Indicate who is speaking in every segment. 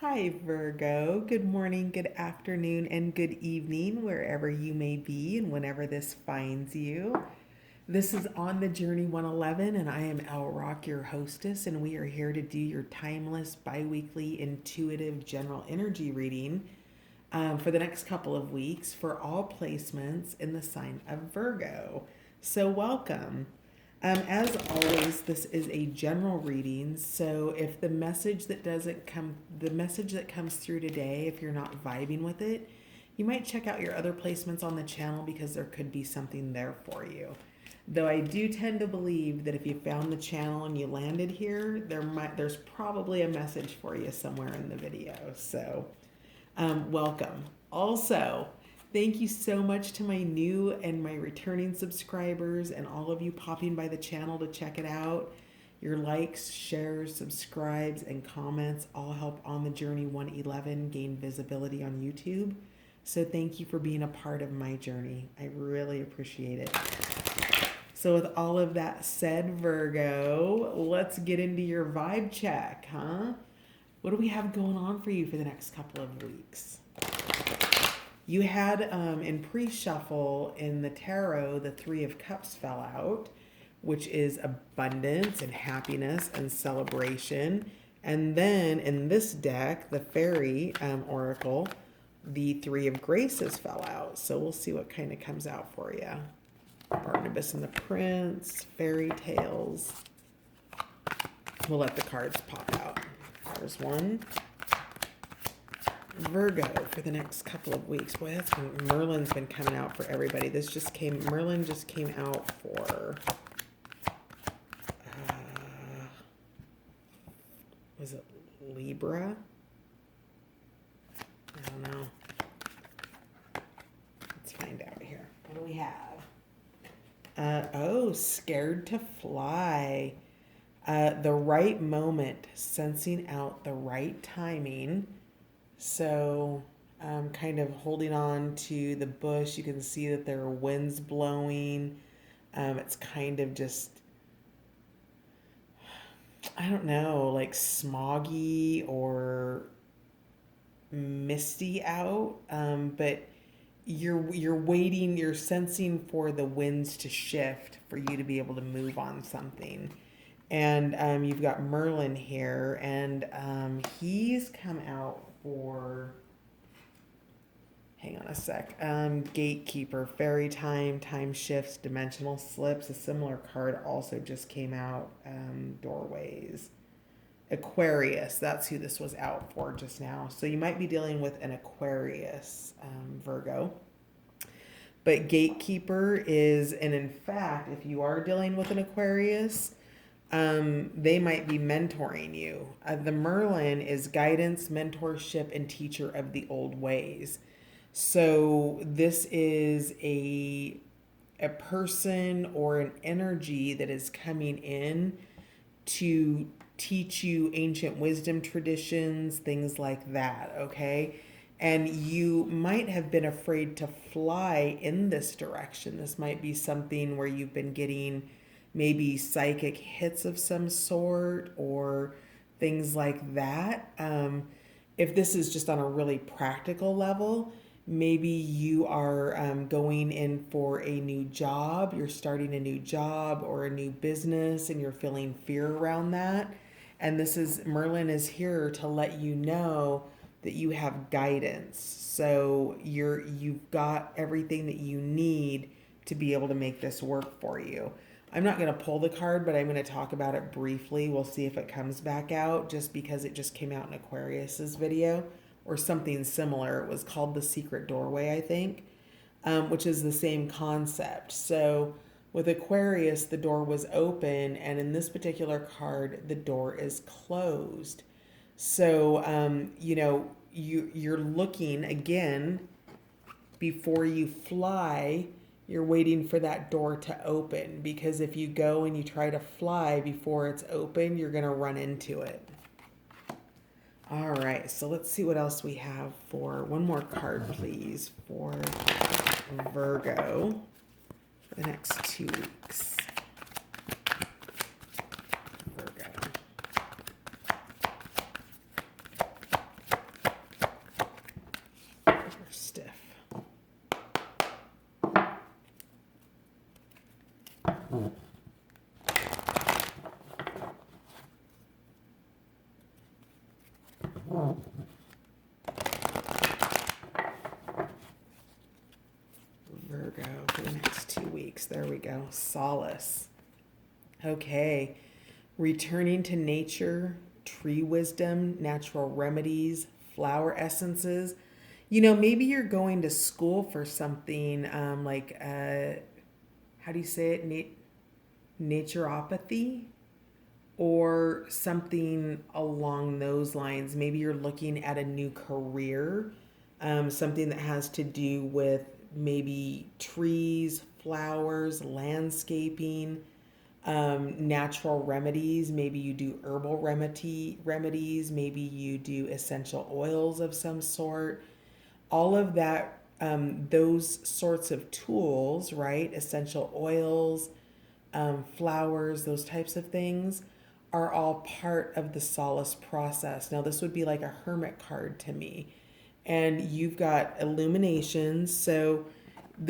Speaker 1: Hi, Virgo. Good morning, good afternoon, and good evening, wherever you may be and whenever this finds you. This is On the Journey 111, and I am Elle Rock, your hostess, and we are here to do your timeless, bi weekly, intuitive general energy reading for the next couple of weeks for all placements in the sign of Virgo. So, welcome. As always, this is a general reading. So if the message that comes through today, if you're not vibing with it, you might check out your other placements on the channel because there could be something there for you. Though I do tend to believe that if you found the channel and you landed here, there's probably a message for you somewhere in the video. So, welcome. Also, thank you so much to my new and my returning subscribers and all of you popping by the channel to check it out. Your likes, shares, subscribes, and comments all help On the Journey 111 gain visibility on YouTube. So thank you for being a part of my journey. I really appreciate it. So with all of that said, Virgo, let's get into your vibe check, huh? What do we have going on for you for the next couple of weeks? You had in pre-shuffle in the tarot, the Three of Cups fell out, which is abundance and happiness and celebration. And then in this deck, the Fairy Oracle, the Three of Graces fell out. So we'll see what kind of comes out for you. Barnabas and the Prince, fairy tales. We'll let the cards pop out. There's one. Virgo for the next couple of weeks. Boy, Merlin's been coming out for everybody. Merlin just came out for, was it Libra? I don't know. Let's find out here. What do we have? Scared to fly. The right moment, sensing out the right timing. So kind of holding on to the bush. You can see that there are winds blowing. It's kind of just, I don't know, like smoggy or misty out. But you're waiting, you're sensing for the winds to shift for you to be able to move on something. And you've got Merlin here, and he's come out for, hang on a sec, Gatekeeper, Fairy Time, Time Shifts, Dimensional Slips. A similar card also just came out, Doorways. Aquarius, that's who this was out for just now. So you might be dealing with an Aquarius, Virgo. But Gatekeeper is, and in fact, if you are dealing with an Aquarius, they might be mentoring you. The Merlin is guidance, mentorship, and teacher of the old ways. So this is a person or an energy that is coming in to teach you ancient wisdom traditions, things like that, okay? And you might have been afraid to fly in this direction. This might be something where you've been getting maybe psychic hits of some sort or things like that. If this is just on a really practical level, maybe you are going in for a new job, you're starting a new job or a new business, and you're feeling fear around that. And Merlin is here to let you know that you have guidance. So you've got everything that you need to be able to make this work for you. I'm not going to pull the card, but I'm going to talk about it briefly. We'll see if it comes back out, just because it just came out in Aquarius's video or something similar. It was called The Secret Doorway, I think, which is the same concept. So with Aquarius, the door was open, and in this particular card, the door is closed. So, you're looking again before you fly. You're waiting for that door to open, because if you go and you try to fly before it's open, you're going to run into it. All right, so let's see what else we have for one more card, please, for Virgo for the next 2 weeks. Virgo. stiff. Virgo for the next 2 weeks. There we go. Solace. Okay. Returning to nature, tree wisdom, natural remedies, flower essences. You know, maybe you're going to school for something like, how do you say it? Naturopathy or something along those lines. Maybe you're looking at a new career, something that has to do with maybe trees, flowers, landscaping, natural remedies. Maybe you do herbal remedies. Maybe you do essential oils of some sort. All of that, those sorts of tools, right? Essential oils, flowers, those types of things are all part of the solace process. Now, this would be like a hermit card to me. And you've got illuminations. So,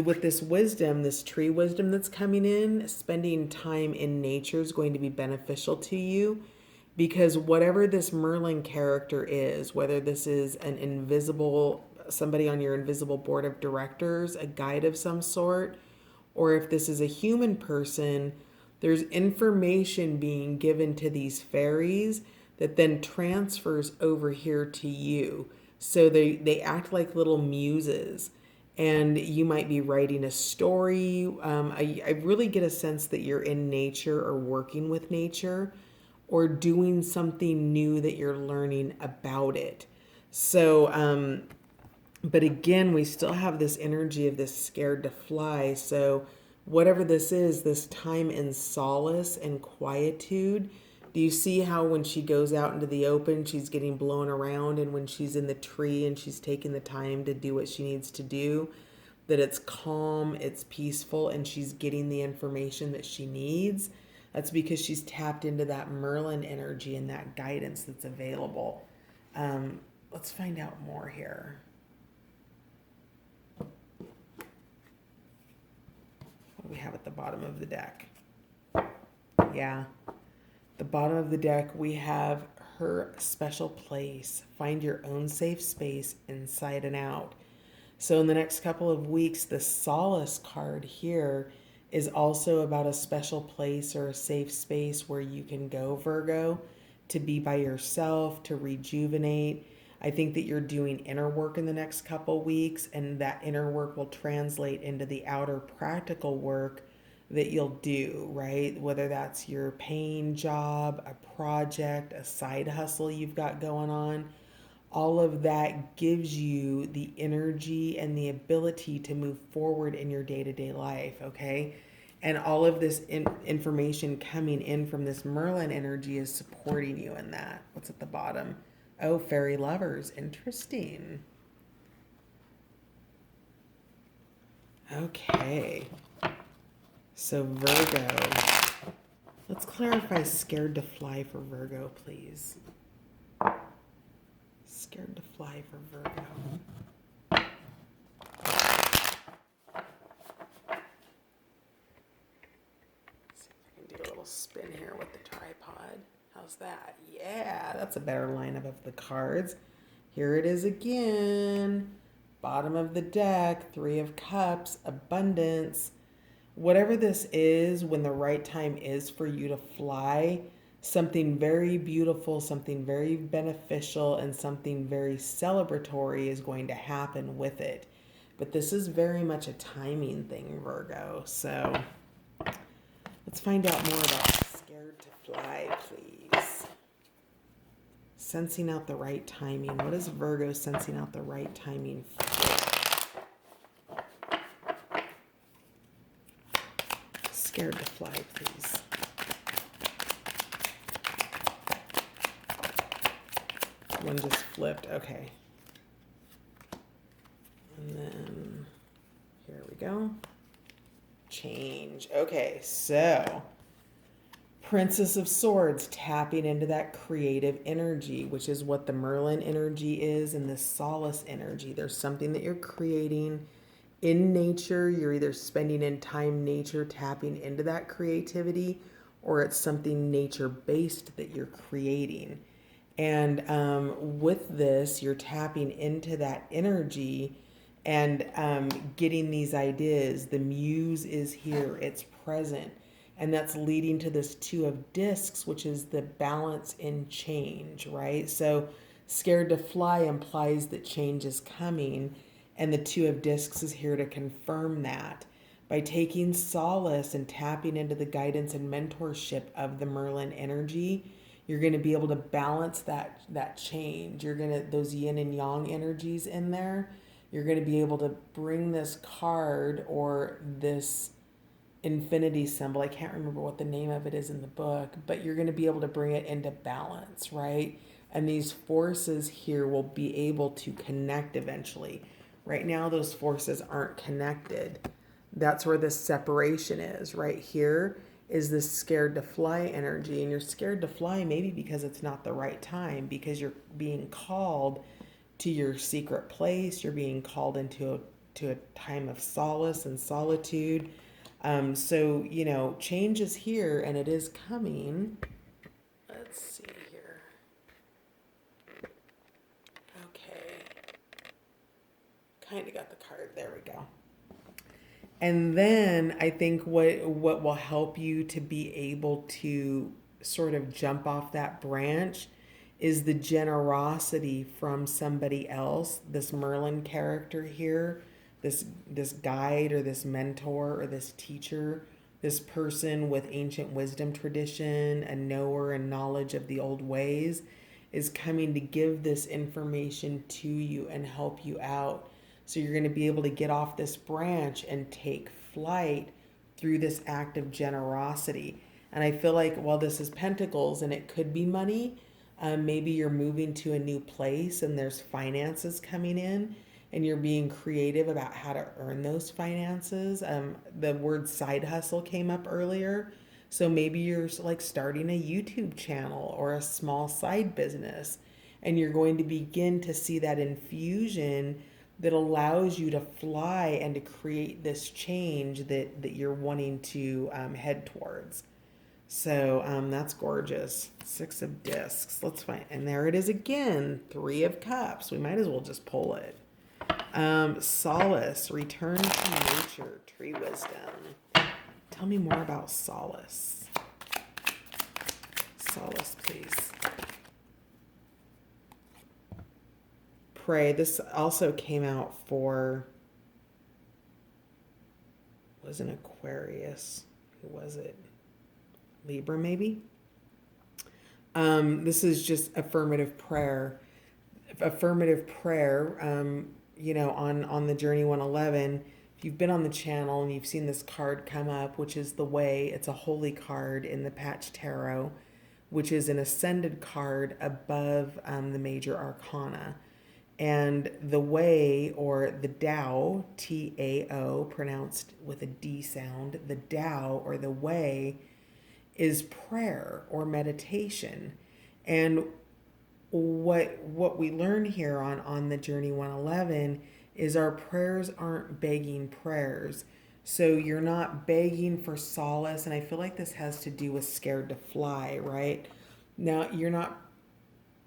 Speaker 1: with this wisdom, this tree wisdom that's coming in, spending time in nature is going to be beneficial to you because whatever this Merlin character is, whether this is an invisible, somebody on your invisible board of directors, a guide of some sort, or if this is a human person, there's information being given to these fairies that then transfers over here to you. So they act like little muses. And you might be writing a story. I really get a sense that you're in nature or working with nature or doing something new that you're learning about it. So, but again, we still have this energy of this scared to fly. So whatever this is, this time in solace and quietude, do you see how when she goes out into the open, she's getting blown around, and when she's in the tree and she's taking the time to do what she needs to do, that it's calm, it's peaceful, and she's getting the information that she needs? That's because she's tapped into that Merlin energy and that guidance that's available. Let's find out more here. What do we have at the bottom of the deck? Yeah. The bottom of the deck, we have her special place. Find your own safe space inside and out. So in the next couple of weeks, the solace card here is also about a special place or a safe space where you can go, Virgo, to be by yourself, to rejuvenate. I think that you're doing inner work in the next couple weeks, and that inner work will translate into the outer practical work that you'll do, right? Whether that's your paying job, a project, a side hustle you've got going on, all of that gives you the energy and the ability to move forward in your day-to-day life, okay? And all of this information coming in from this Merlin energy is supporting you in that. What's at the bottom? Oh, fairy lovers. Interesting. Okay. So Virgo, let's clarify scared to fly for Virgo, please. Scared to fly for Virgo. See if I can do a little spin here with the tripod. How's that? Yeah, that's a better lineup of the cards. Here it is again. Bottom of the deck, 3 of Cups, abundance. Whatever this is, when the right time is for you to fly, something very beautiful, something very beneficial, and something very celebratory is going to happen with it. But this is very much a timing thing, Virgo. So let's find out more about scared to fly, please. Sensing out the right timing. What is Virgo sensing out the right timing for? Scared to fly, please. One just flipped. Okay. And then here we go. Change. Okay, so Princess of Swords, tapping into that creative energy, which is what the Merlin energy is, and this solace energy. There's something that you're creating in nature. You're either spending in time nature, tapping into that creativity, or it's something nature based that you're creating. And with this, you're tapping into that energy and getting these ideas. The muse is here, it's present. And that's leading to this Two of Discs, which is the balance in change, right? So scared to fly implies that change is coming. And the Two of Discs is here to confirm that. By taking solace and tapping into the guidance and mentorship of the Merlin energy, you're going to be able to balance that change. You're going to, those yin and yang energies in there, you're going to be able to bring this card or this infinity symbol. I can't remember what the name of it is in the book, but you're going to be able to bring it into balance, right? And these forces here will be able to connect eventually. Right now, those forces aren't connected. That's where this separation is. Right here is this scared to fly energy. And you're scared to fly maybe because it's not the right time, because you're being called to your secret place. You're being called into a time of solace and solitude. So, you know, change is here and it is coming. Let's see here. Okay. Kind of got the card. There we go. And then I think what will help you to be able to sort of jump off that branch is the generosity from somebody else. This Merlin character here, this guide or this mentor or this teacher, this person with ancient wisdom tradition, a knower and knowledge of the old ways, is coming to give this information to you and help you out. So you're going to be able to get off this branch and take flight through this act of generosity. And I feel like while this is Pentacles and it could be money, maybe you're moving to a new place and there's finances coming in and you're being creative about how to earn those finances. The word side hustle came up earlier. So maybe you're like starting a YouTube channel or a small side business, and you're going to begin to see that infusion that allows you to fly and to create this change that you're wanting to head towards. So that's gorgeous. Six of Discs. Let's find, and there it is again. Three of Cups. We might as well just pull it. Solace, return to nature, tree wisdom. Tell me more about solace. Solace, please. Pray. This also came out for, was an Aquarius. Who was it? Libra, maybe? This is just affirmative prayer. Affirmative prayer, you know, on the Journey 111, if you've been on the channel and you've seen this card come up, which is the Way, it's a holy card in the Patch Tarot, which is an ascended card above the major arcana. And the Way, or the Tao, T-A-O, pronounced with a D sound, the Tao or the Way is prayer or meditation. And what we learn here on the Journey 111 is our prayers aren't begging prayers. So you're not begging for solace, and I feel like this has to do with scared to fly, right? Now, you're not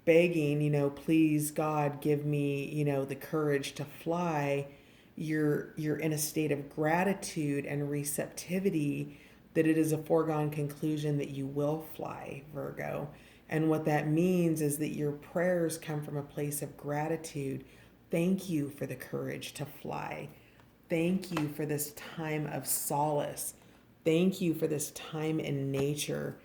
Speaker 1: begging, you know, please God, give me, you know, the courage to fly. You're in a state of gratitude and receptivity that it is a foregone conclusion that you will fly, Virgo. And what that means is that your prayers come from a place of gratitude. Thank you for the courage to fly. Thank you for this time of solace. Thank you for this time in nature.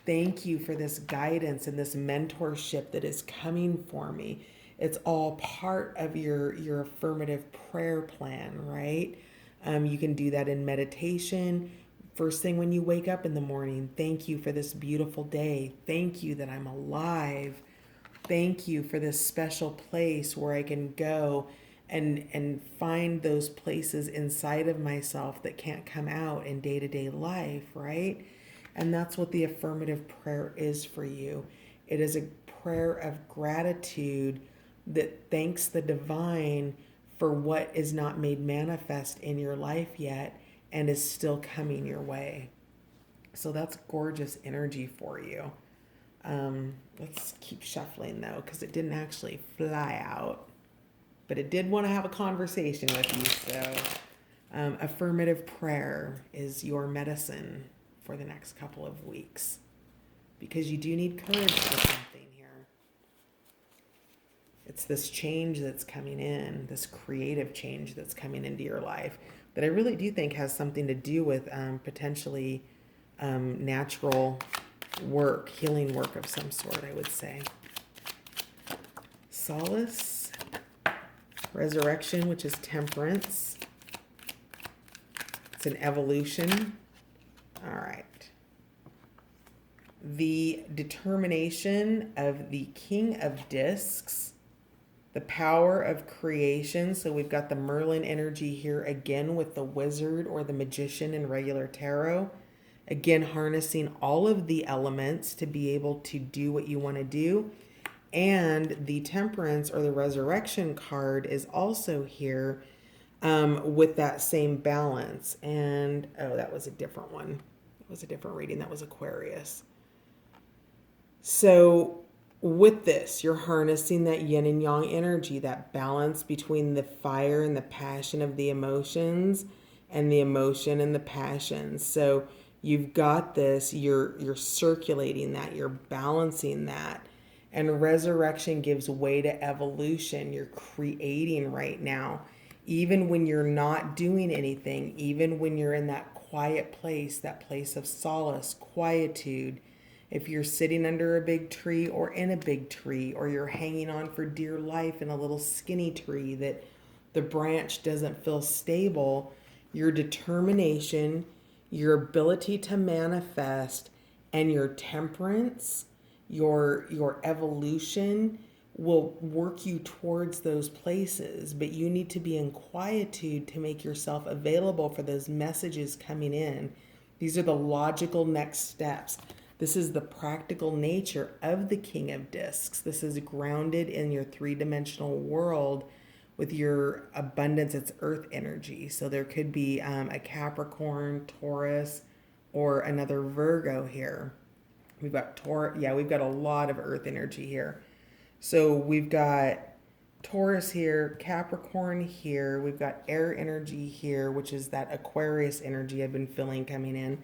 Speaker 1: Thank you for this guidance and this mentorship that is coming for me. It's all part of your affirmative prayer plan, right? You can do that in meditation. First thing when you wake up in the morning, thank you for this beautiful day. Thank you that I'm alive. Thank you for this special place where I can go and find those places inside of myself that can't come out in day-to-day life, right? And that's what the affirmative prayer is for you. It is a prayer of gratitude that thanks the divine for what is not made manifest in your life yet and is still coming your way. So that's gorgeous energy for you. Let's keep shuffling though, because it didn't actually fly out, but it did want to have a conversation with you. So affirmative prayer is your medicine for the next couple of weeks, because you do need courage for something here. It's this change that's coming in, this creative change that's coming into your life that I really do think has something to do with potentially natural work, healing work of some sort, I would say. Solace, resurrection, which is temperance. It's an evolution. All right. The determination of the King of Discs, the power of creation. So we've got the Merlin energy here again with the wizard or the magician in regular tarot. Again, harnessing all of the elements to be able to do what you want to do. And the temperance or the resurrection card is also here with that same balance. And, oh, that was a different one. It was a different reading. That was Aquarius. So with this, you're harnessing that yin and yang energy, that balance between the fire and the passion of the emotions and the emotion and the passion. So you've got this, you're circulating that, you're balancing that. And resurrection gives way to evolution. You're creating right now. Even when you're not doing anything, even when you're in that quiet place, that place of solace, quietude, if you're sitting under a big tree or in a big tree, or you're hanging on for dear life in a little skinny tree that the branch doesn't feel stable, your determination, your ability to manifest, and your temperance, your evolution will work you towards those places. But you need to be in quietude to make yourself available for those messages coming in. These are the logical next steps. This is the practical nature of the King of Discs. This is grounded in your three-dimensional world with your abundance. It's earth energy. So there could be a Capricorn, Taurus, or another Virgo here. We've got we've got a lot of earth energy here. So we've got Taurus here, Capricorn here. We've got air energy here, which is that Aquarius energy I've been feeling coming in.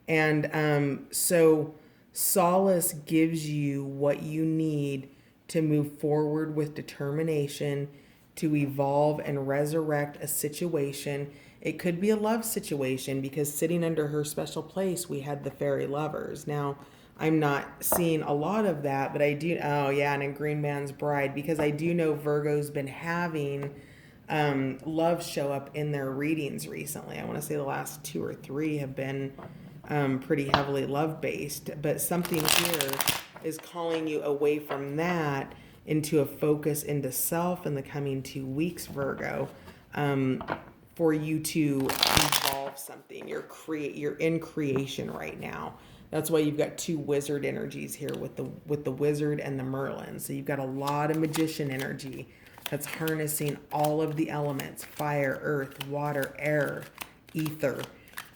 Speaker 1: And so solace gives you what you need to move forward with determination, to evolve and resurrect a situation. It could be a love situation, because sitting under her special place, we had the fairy lovers. Now, I'm not seeing a lot of that, but I do, and in Green Man's Bride, because I do know Virgo's been having love show up in their readings recently. I want to say the last 2 or 3 have been pretty heavily love-based, but something here is calling you away from that into a focus into self in the coming 2 weeks, Virgo, for you to evolve something. You're in creation right now. That's why you've got 2 wizard energies here with the wizard and the Merlin. So you've got a lot of magician energy that's harnessing all of the elements: fire, earth, water, air, ether.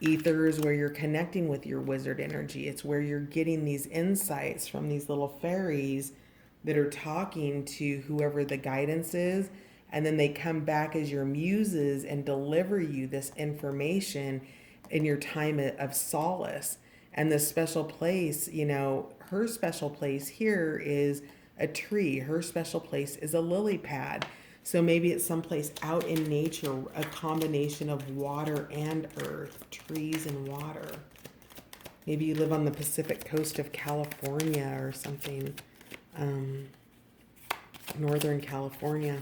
Speaker 1: Ether is where you're connecting with your wizard energy. It's where you're getting these insights from these little fairies that are talking to whoever the guidance is, and then they come back as your muses and deliver you this information in your time of solace. And the special place, her special place here is a tree. Her special place is a lily pad. So maybe it's someplace out in nature, a combination of water and earth, trees and water. Maybe you live on the Pacific coast of California or something, Northern California.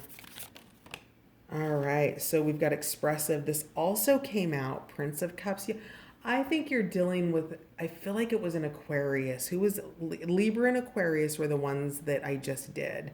Speaker 1: All right, so we've got expressive. This also came out, Prince of Cups. I think you're dealing with, I feel like it was an Aquarius. Who was Libra and Aquarius were the ones that I just did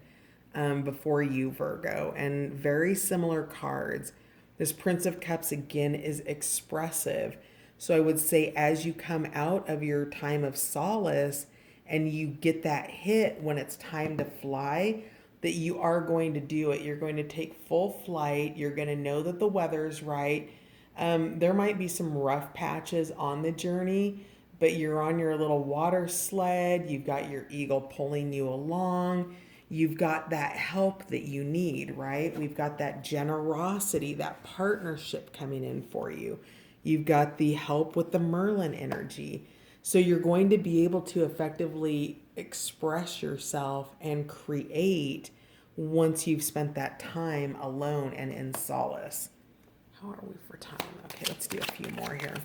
Speaker 1: before you, Virgo, and very similar cards. This Prince of Cups again is expressive. So I would say as you come out of your time of solace and you get that hit when it's time to fly, that you are going to do it. You're going to take full flight. You're going to know that the weather's right. There might be some rough patches on the journey, but you're on your little water sled. You've got your eagle pulling you along. You've got that help that you need, right? We've got that generosity, that partnership coming in for you. You've got the help with the Merlin energy. So you're going to be able to effectively express yourself and create once you've spent that time alone and in solace. How are we for time? Okay, let's do a few more here.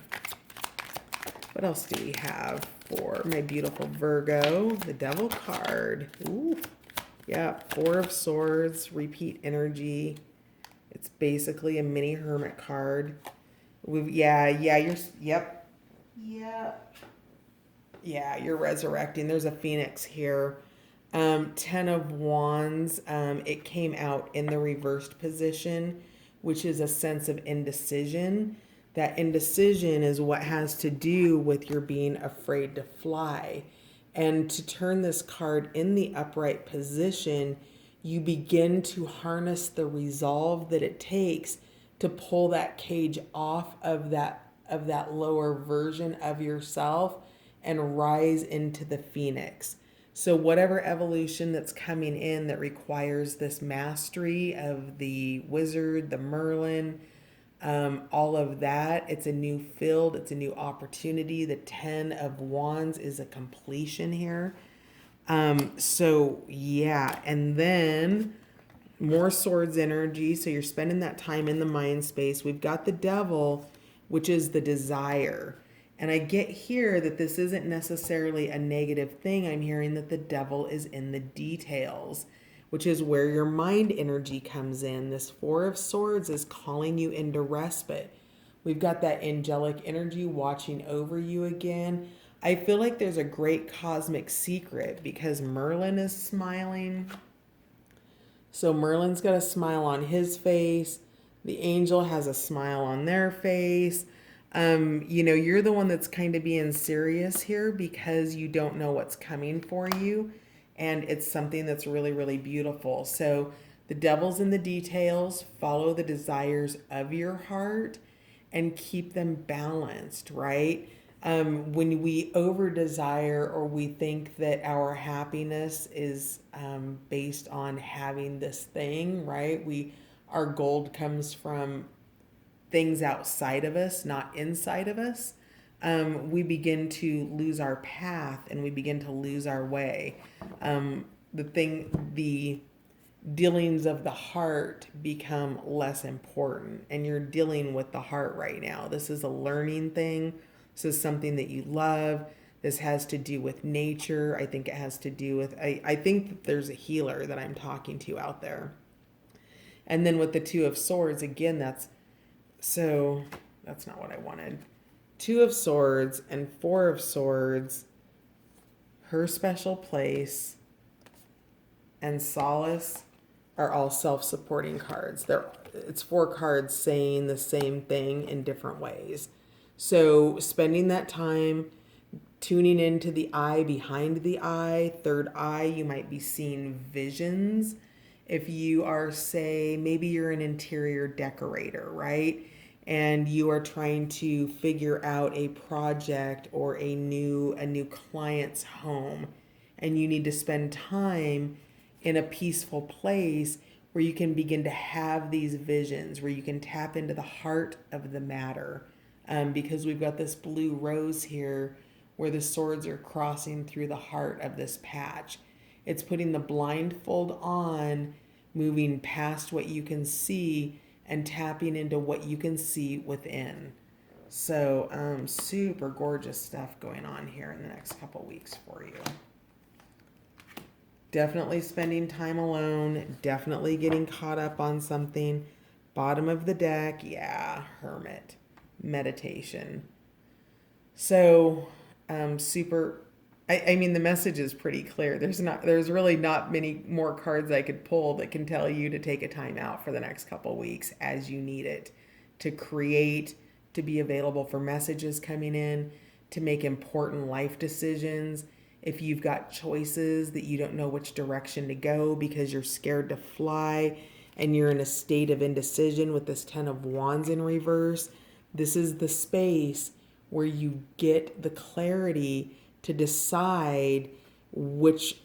Speaker 1: What else do we have for my beautiful Virgo? The Devil card. Ooh, yeah, Four of Swords, repeat energy. It's basically a mini Hermit card. Yep. Yeah, you're resurrecting. There's a phoenix here. Ten of Wands. It came out in the reversed position, which is a sense of indecision. That indecision is what has to do with your being afraid to fly. And to turn this card in the upright position, you begin to harness the resolve that it takes to pull that cage off of that lower version of yourself and rise into the phoenix. So whatever evolution that's coming in that requires this mastery of the wizard, the Merlin, all of that, it's a new field, it's a new opportunity. The 10 of Wands is a completion here. So yeah, and then more swords energy. So you're spending that time in the mind space. We've got the Devil, which is the desire. And I get here that this isn't necessarily a negative thing. I'm hearing that the Devil is in the details, which is where your mind energy comes in. This Four of Swords is calling you into respite. We've got that angelic energy watching over you again. I feel like there's a great cosmic secret because Merlin is smiling. So Merlin's got a smile on his face. The angel has a smile on their face. You're the one that's kind of being serious here because you don't know what's coming for you. And it's something that's really, really beautiful. So the Devil's in the details. Follow the desires of your heart and keep them balanced, right? When we over desire or we think that our happiness is based on having this thing, right? Our gold comes from things outside of us, not inside of us. We begin to lose our path and we begin to lose our way. The dealings of the heart become less important, and you're dealing with the heart right now. This is a learning thing. This is something that you love. This has to do with nature. I think it has to do with, I think that there's a healer that I'm talking to out there. And then with the Two of Swords, again, that's not what I wanted. Two of Swords and Four of Swords, her special place, and Solace are all self-supporting cards. It's four cards saying the same thing in different ways. So spending that time tuning into the eye behind the eye, third eye, you might be seeing visions. If you are, say, maybe you're an interior decorator, right? And you are trying to figure out a project or a new client's home, and you need to spend time in a peaceful place where you can begin to have these visions, where you can tap into the heart of the matter. Because we've got this blue rose here where the swords are crossing through the heart of this patch. It's putting the blindfold on, moving past what you can see and tapping into what you can see within. So super gorgeous stuff going on here in the next couple weeks for you. Definitely spending time alone, definitely getting caught up on something. Bottom of the deck, yeah, Hermit Meditation. So super, I mean, the message is pretty clear. There's really not many more cards I could pull that can tell you to take a time out for the next couple weeks as you need it to create, to be available for messages coming in, to make important life decisions. If you've got choices that you don't know which direction to go because you're scared to fly and you're in a state of indecision with this 10 of Wands in reverse, this is the space where you get the clarity to decide which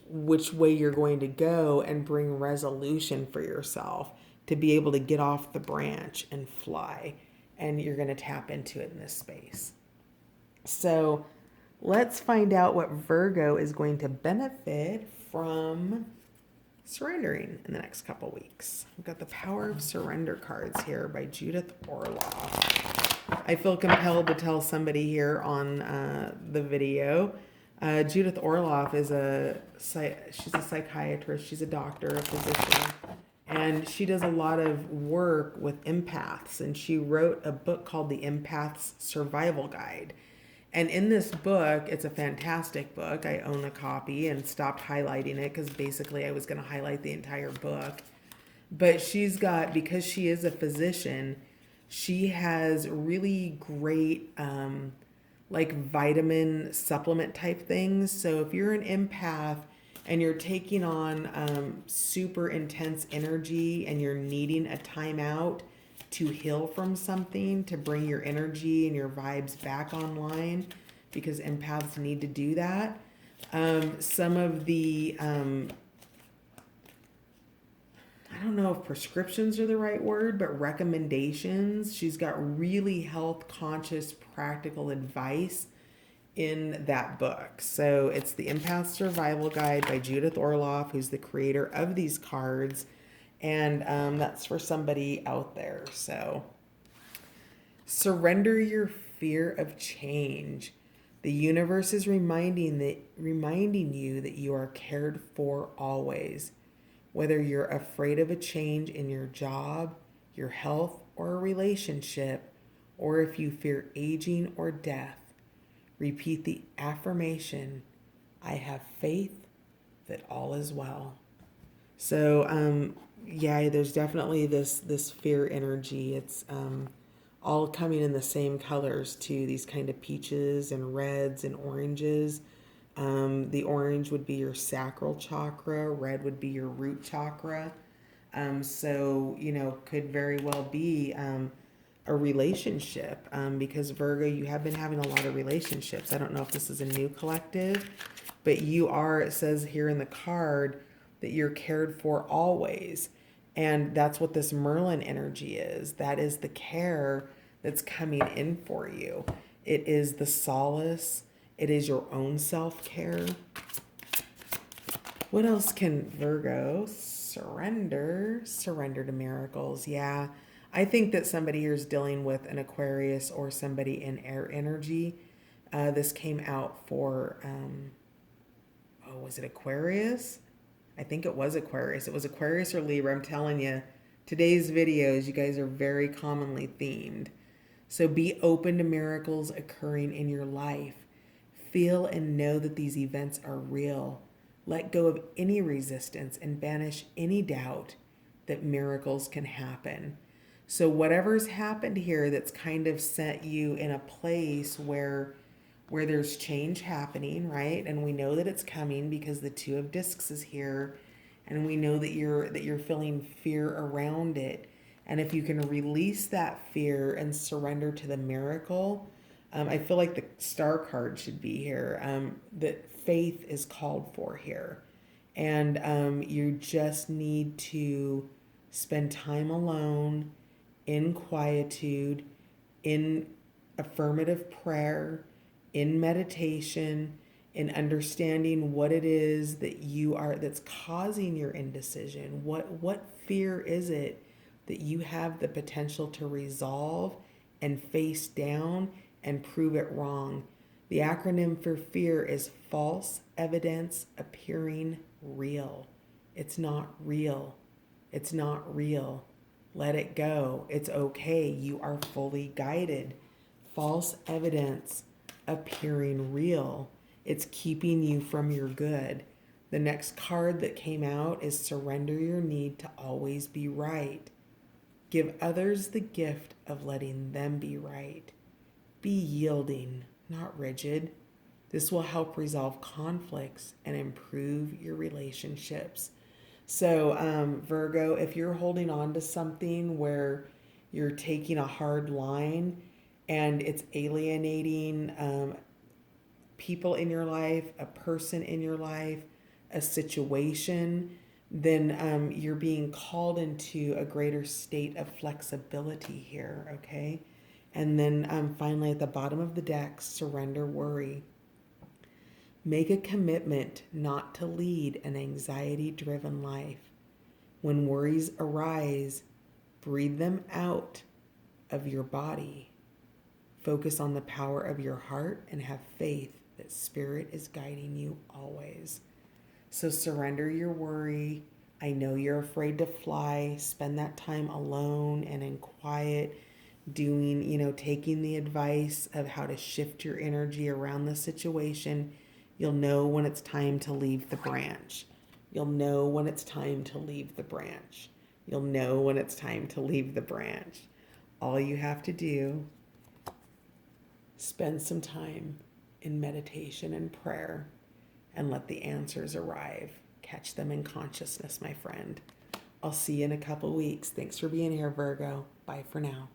Speaker 1: way you're going to go and bring resolution for yourself to be able to get off the branch and fly. And you're going to tap into it in this space. So let's find out what Virgo is going to benefit from surrendering in the next couple weeks. We've got the Power of Surrender cards here by Judith Orloff. I feel compelled to tell somebody here on the video. Judith Orloff is she's a psychiatrist, she's a doctor, a physician, and she does a lot of work with empaths, and she wrote a book called The Empaths Survival Guide. And in this book, it's a fantastic book. I own a copy and stopped highlighting it because basically I was going to highlight the entire book. But because she is a physician, she has really great like vitamin supplement type things. So if you're an empath and you're taking on super intense energy and you're needing a timeout to heal from something, to bring your energy and your vibes back online, because empaths need to do that. Some of the, I don't know if prescriptions are the right word, but recommendations. She's got really health conscious, practical advice in that book. So it's the Empath Survival Guide by Judith Orloff, who's the creator of these cards. And that's for somebody out there. So surrender your fear of change. The universe is reminding you that you are cared for always. Whether you're afraid of a change in your job, your health, or a relationship, or if you fear aging or death, repeat the affirmation, I have faith that all is well. So, yeah, there's definitely this fear energy. It's all coming in the same colors too, these kind of peaches and reds and oranges. The orange would be your sacral chakra, red would be your root chakra. So, could very well be a relationship, because Virgo, you have been having a lot of relationships. I don't know if this is a new collective, but it says here in the card that you're cared for always. And that's what this Merlin energy is. That is the care that's coming in for you. It is the solace. It is your own self-care. What else can Virgo surrender? Surrender to miracles. Yeah. I think that somebody here is dealing with an Aquarius or somebody in air energy. This came out for, was it Aquarius? I think it was Aquarius. It was Aquarius or Libra. I'm telling you, today's videos, you guys are very commonly themed. So be open to miracles occurring in your life. Feel and know that these events are real. Let go of any resistance and banish any doubt that miracles can happen. So whatever's happened here that's kind of set you in a place where there's change happening, right? And we know that it's coming because the Two of Discs is here, and we know that you're feeling fear around it. And if you can release that fear and surrender to the miracle, I feel like the star card should be here, that faith is called for here. And you just need to spend time alone, in quietude, in affirmative prayer, in meditation, in understanding what it is that's causing your indecision. What fear is it that you have the potential to resolve and face down and prove it wrong? The acronym for fear is false evidence appearing real. It's not real. It's not real. Let it go. It's okay. You are fully guided. False evidence appearing real. It's keeping you from your good. The next card that came out is surrender your need to always be right. Give others the gift of letting them be right. Be yielding, not rigid. This will help resolve conflicts and improve your relationships. So, Virgo, if you're holding on to something where you're taking a hard line and it's alienating people in your life, a person in your life, a situation, then you're being called into a greater state of flexibility here, okay? And then finally, at the bottom of the deck, surrender worry. Make a commitment not to lead an anxiety-driven life. When worries arise, breathe them out of your body. Focus on the power of your heart and have faith that Spirit is guiding you always. So surrender your worry. I know you're afraid to fly. Spend that time alone and in quiet, doing, taking the advice of how to shift your energy around the situation. You'll know when it's time to leave the branch. You'll know when it's time to leave the branch. You'll know when it's time to leave the branch. All you have to do, spend some time in meditation and prayer and let the answers arrive. Catch them in consciousness, my friend. I'll see you in a couple weeks. Thanks for being here, Virgo. Bye for now.